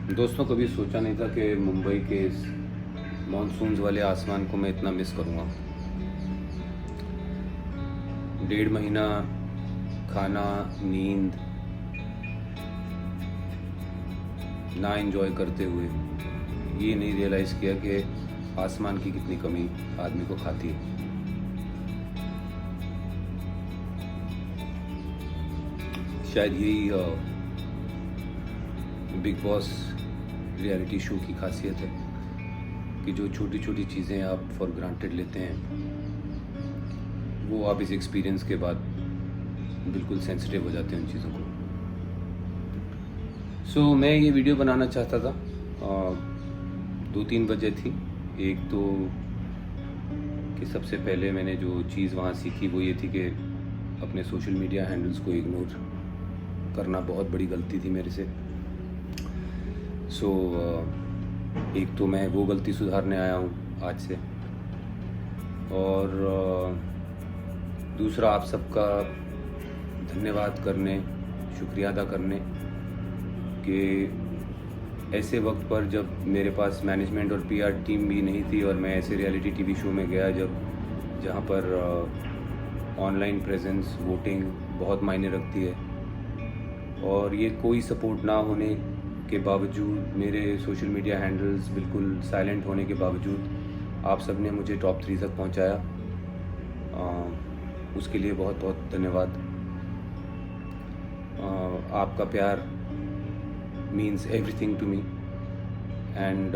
दोस्तों, कभी सोचा नहीं था कि मुंबई के इस मानसून्स वाले आसमान को मैं इतना मिस करूँगा। 1.5 महीना खाना, नींद ना एंजॉय करते हुए ये नहीं रियलाइज़ किया कि आसमान की कितनी कमी आदमी को खाती है। शायद यही बिग बॉस रियलिटी शो की खासियत है कि जो छोटी छोटी चीज़ें आप फॉर ग्रांटेड लेते हैं वो आप इस एक्सपीरियंस के बाद बिल्कुल सेंसिटिव हो जाते हैं उन चीज़ों को। मैं ये वीडियो बनाना चाहता था। 2-3 वजह थी। एक तो कि सबसे पहले मैंने जो चीज़ वहाँ सीखी वो ये थी कि अपने सोशल मीडिया हैंडल्स को इग्नोर करना बहुत बड़ी गलती थी मेरे से। एक तो मैं वो गलती सुधारने आया हूँ आज से, और दूसरा आप सबका धन्यवाद करने, शुक्रिया अदा करने कि ऐसे वक्त पर जब मेरे पास मैनेजमेंट और पीआर टीम भी नहीं थी और मैं ऐसे रियलिटी टीवी शो में गया जहाँ पर ऑनलाइन प्रेजेंस, वोटिंग बहुत मायने रखती है, और ये कोई सपोर्ट ना होने के बावजूद, मेरे सोशल मीडिया हैंडल्स बिल्कुल साइलेंट होने के बावजूद आप सब ने मुझे टॉप 3 तक पहुंचाया। उसके लिए बहुत बहुत धन्यवाद। आपका प्यार means everything to me. And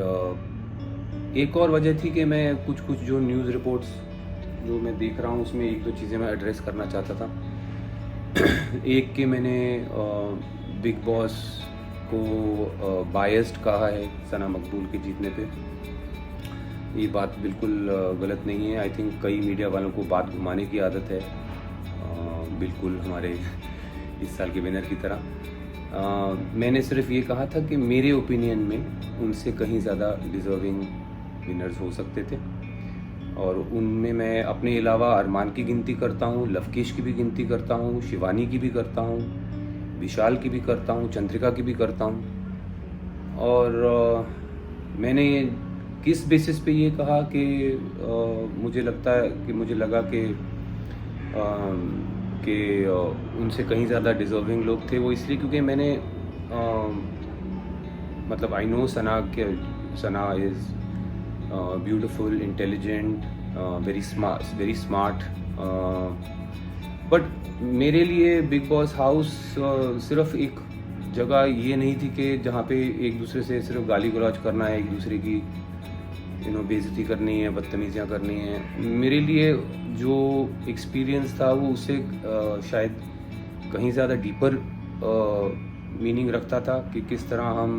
एक और वजह थी कि मैं कुछ जो न्यूज़ रिपोर्ट्स जो मैं देख रहा हूँ उसमें एक दो चीज़ें मैं एड्रेस करना चाहता था। एक कि मैंने बिग बॉस को बायस्ड कहा है सना मकबूल के जीतने पे। ये बात बिल्कुल गलत नहीं है। आई थिंक कई मीडिया वालों को बात घुमाने की आदत है, बिल्कुल हमारे इस साल के विनर की तरह। मैंने सिर्फ ये कहा था कि मेरे ओपिनियन में उनसे कहीं ज़्यादा डिज़र्विंग विनर्स हो सकते थे, और उनमें मैं अपने अलावा अरमान की गिनती करता हूँ, लवकेश की भी गिनती करता हूँ, शिवानी की भी करता हूँ, विशाल की भी करता हूँ, चंद्रिका की भी करता हूँ। और मैंने किस बेसिस पे ये कहा कि मुझे लगा कि उनसे कहीं ज़्यादा डिज़र्विंग लोग थे, वो इसलिए क्योंकि मैंने मतलब I know Sana is beautiful, intelligent, very smart, but मेरे लिए बिग बॉस हाउस सिर्फ एक जगह ये नहीं थी कि जहाँ पे एक दूसरे से सिर्फ गाली गलौज करना है, एक दूसरे की बेइज्जती करनी है, बदतमीज़ियाँ करनी है। मेरे लिए जो एक्सपीरियंस था वो उससे शायद कहीं ज़्यादा डीपर मीनिंग रखता था कि किस तरह हम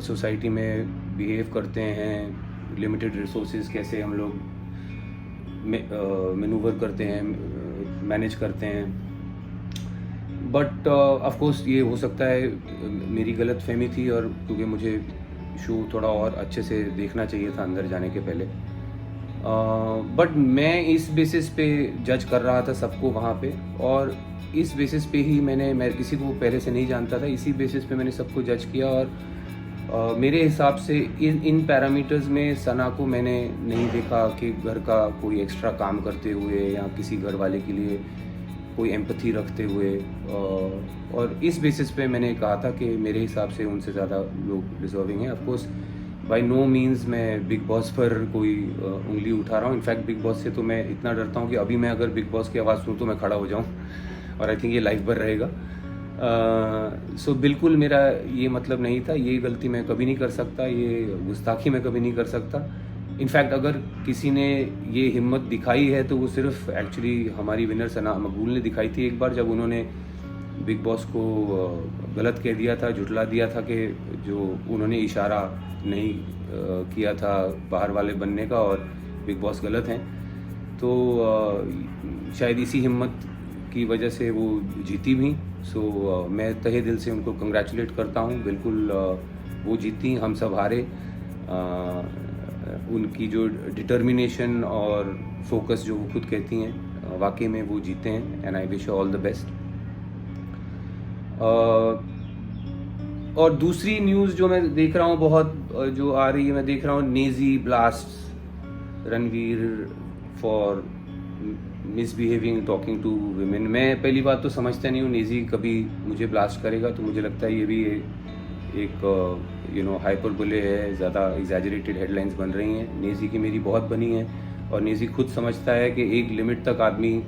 सोसाइटी में बिहेव करते हैं, लिमिटेड रिसोर्सेज कैसे हम लोग मैनूवर करते हैं, मैनेज करते हैं। बट ऑफ कोर्स ये हो सकता है मेरी गलत फहमी थी, और क्योंकि मुझे शो थोड़ा और अच्छे से देखना चाहिए था अंदर जाने के पहले। बट मैं इस बेसिस पे जज कर रहा था सबको वहाँ पे, और इस बेसिस पे ही मैं किसी को पहले से नहीं जानता था, इसी बेसिस पे मैंने सबको जज किया। और मेरे हिसाब से इन पैरामीटर्स में सना को मैंने नहीं देखा कि घर का कोई एक्स्ट्रा काम करते हुए या किसी घर वाले के लिए कोई एम्पैथी रखते हुए, और इस बेसिस पे मैंने कहा था कि मेरे हिसाब से उनसे ज़्यादा लोग डिज़र्विंग हैं। Of course by no means मैं बिग बॉस पर कोई उंगली उठा रहा हूँ। इनफैक्ट बिग बॉस से तो मैं इतना डरता हूँ कि अभी मैं अगर बिग बॉस की आवाज़ सुनूँ तो मैं खड़ा हो जाऊँ, और आई थिंक ये लाइव पर रहेगा। बिल्कुल मेरा ये मतलब नहीं था, ये गलती मैं कभी नहीं कर सकता, ये गुस्ताखी मैं कभी नहीं कर सकता। इनफैक्ट अगर किसी ने ये हिम्मत दिखाई है तो वो सिर्फ एक्चुअली हमारी विनर सना मकबूल ने दिखाई थी एक बार, जब उन्होंने बिग बॉस को गलत कह दिया था, झुठला दिया था कि जो उन्होंने इशारा नहीं किया था बाहर वाले बनने का, और बिग बॉस गलत हैं। तो शायद इसी हिम्मत की वजह से वो जीती भी। मैं तहे दिल से उनको कंग्रेचुलेट करता हूँ। बिल्कुल वो जीती, हम सब हारे। उनकी जो डिटर्मिनेशन और फोकस जो वो खुद कहती हैं, वाकई में वो जीते हैं, and I wish all the best. और दूसरी न्यूज़ जो मैं देख रहा हूँ बहुत जो आ रही है, मैं देख रहा हूँ Naezy blast Ranveer for misbehaving talking to women. मैं पहली बात तो समझता नहीं हूँ नेजी कभी मुझे ब्लास्ट करेगा, तो मुझे लगता है ये भी एक हाइपरबोले है, ज़्यादा एग्जैजरेटेड हेडलाइंस बन रही हैं। नेजी की मेरी बहुत बनी है और नेजी खुद समझता है कि एक लिमिट तक आदमी,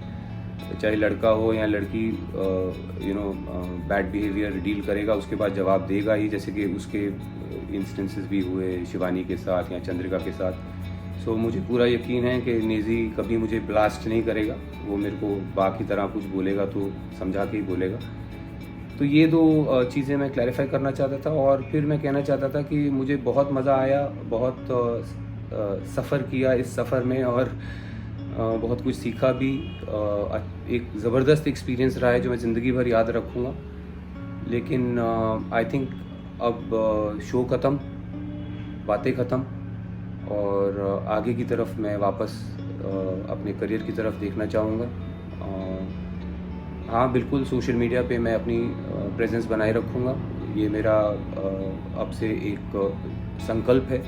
चाहे लड़का हो या लड़की, बैड बिहेवियर डील करेगा, उसके बाद जवाब देगा ही, जैसे कि उसके इंस्टेंसेस भी हुए शिवानी के साथ या चंद्रिका के साथ। सो मुझे पूरा यकीन है कि नेजी कभी मुझे ब्लास्ट नहीं करेगा, वो मेरे को बाकी तरह कुछ बोलेगा तो समझा के ही बोलेगा। तो ये दो चीज़ें मैं क्लैरिफाई करना चाहता था। और फिर मैं कहना चाहता था कि मुझे बहुत मज़ा आया, बहुत सफ़र किया इस सफ़र में और बहुत कुछ सीखा भी। एक ज़बरदस्त एक्सपीरियंस रहा है जो मैं ज़िंदगी भर याद रखूँगा। लेकिन आई थिंक अब शो ख़त्म, बातें ख़त्म और आगे की तरफ मैं वापस अपने करियर की तरफ देखना चाहूँगा। हाँ बिल्कुल, सोशल मीडिया पे मैं अपनी प्रेजेंस बनाए रखूँगा, ये मेरा अब से एक संकल्प है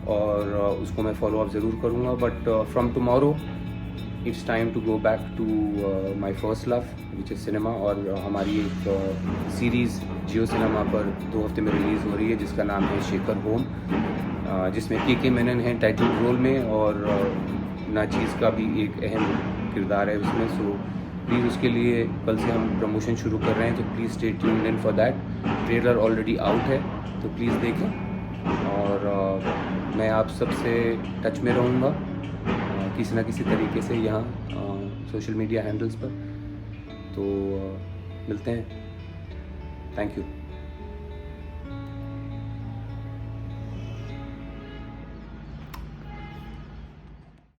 और उसको मैं फॉलो अप ज़रूर करूँगा। But from tomorrow it's time to go back to my first love which is cinema. और हमारी एक सीरीज़ जियो सिनेमा पर 2 हफ्ते में रिलीज़ हो रही है जिसका नाम है शेखर होम, जिसमें के मेनन है टाइटल रोल में और नाचीज़ का भी एक अहम किरदार है उसमें। सो प्लीज़ उसके लिए कल से हम प्रमोशन शुरू कर रहे हैं, तो please stay tuned in for that. Trailer already out है तो प्लीज़ देखें और मैं आप सबसे टच में रहूँगा किसी न किसी तरीके से यहाँ सोशल मीडिया हैंडल्स पर। तो मिलते हैं। Thank you.